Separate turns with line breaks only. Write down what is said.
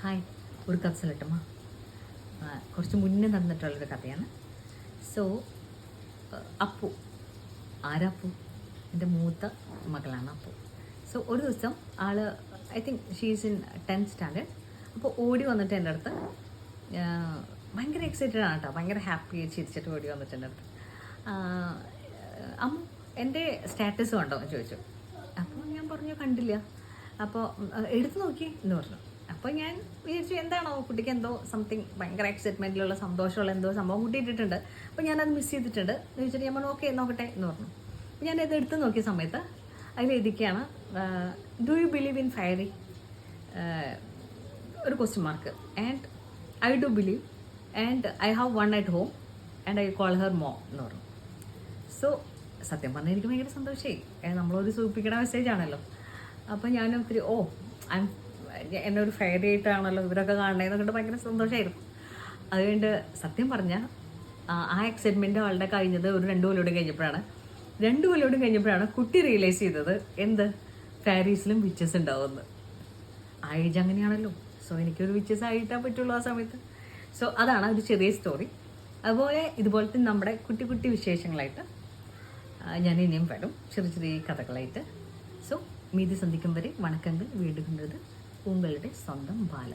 Hi, ഒരു കഥ ചൊല്ലട്ടമ്മ. കുറച്ച് മുന്നേ നടന്നിട്ടുള്ളൊരു കഥയാണ്. സോ അപ്പു, ആരപ്പു? എൻ്റെ മൂത്ത മകളാണ് അപ്പു. സോ ഒരു ദിവസം ആള്, I think she's in 10th standard. അപ്പോൾ ഓടി വന്നിട്ട് എൻ്റെ അടുത്ത് ഭയങ്കര എക്സൈറ്റഡ് ആണ് കേട്ടോ, ഭയങ്കര ഹാപ്പി ചിരിച്ചിട്ട് ഓടി വന്നിട്ട് എൻ്റെ അടുത്ത് അമ്മ എൻ്റെ സ്റ്റാറ്റസ് കണ്ടോ എന്ന് ചോദിച്ചു. അപ്പോൾ ഞാൻ പറഞ്ഞു കണ്ടില്ല. അപ്പോൾ എടുത്തു നോക്കി എന്ന് പറഞ്ഞു. അപ്പോൾ ഞാൻ വിചാരിച്ചു എന്താണോ കുട്ടിക്ക് എന്തോ സംതിങ് ഭയങ്കര എക്സൈറ്റ്മെൻറ്റിലുള്ള സന്തോഷമുള്ള എന്തോ സംഭവം കുട്ടി ഇട്ടിട്ടുണ്ട്. അപ്പോൾ ഞാനത് മിസ് ചെയ്തിട്ടുണ്ട് എന്ന് ചോദിച്ചിട്ട് ഞാൻ പറഞ്ഞു ഓക്കെ നോക്കട്ടെ എന്ന് പറഞ്ഞു. ഞാനത് എടുത്ത് നോക്കിയ സമയത്ത് അതിൽ എഴുതിക്കുകയാണ് do you believe in fairy, ഒരു question mark, and I do believe and I have one at home and I call her Mo എന്ന് പറഞ്ഞു. സോ സത്യം പറഞ്ഞാൽ എനിക്ക് ഭയങ്കര സന്തോഷമായി. നമ്മളൊരു സൂചിപ്പിക്കണ മെസ്സേജാണല്ലോ. അപ്പോൾ ഞാൻ ഒത്തിരി എന്നെ ഒരു ഫെയറി ആയിട്ടാണല്ലോ ഇവരൊക്കെ കാണണേന്ന് കണ്ട് ഭയങ്കര സന്തോഷമായിരുന്നു. അതുകൊണ്ട് സത്യം പറഞ്ഞാൽ ആ എക്സൈറ്റ്മെൻറ്റ് ആളുടെ കഴിഞ്ഞത് ഒരു 2 കൊല്ലം കഴിഞ്ഞപ്പോഴാണ്. 2 കൊല്ലം കഴിഞ്ഞപ്പോഴാണ് കുട്ടി റിയലൈസ് ചെയ്തത് എന്ത് ഫെയറീസിലും വിച്ചസ് ഉണ്ടാവുമെന്ന്. ആ ഏജ് അങ്ങനെയാണല്ലോ. സോ എനിക്കൊരു വിച്ചസ് ആയിട്ടേ പറ്റുള്ളൂ ആ സമയത്ത്. സോ അതാണ് ഒരു ചെറിയ സ്റ്റോറി. അതുപോലെ ഇതുപോലത്തെ നമ്മുടെ കുട്ടി കുട്ടി വിശേഷങ്ങളായിട്ട് ഞാൻ ഇനിയും വരും, ചെറിയ ചെറിയ കഥകളായിട്ട്. സോ മീതി സന്ധിക്കും വരെ വണക്കങ്ങൾ വീണ്ടും കണ്ടത് ഉങ്ങളുടെ സ്വന്തം ബാല.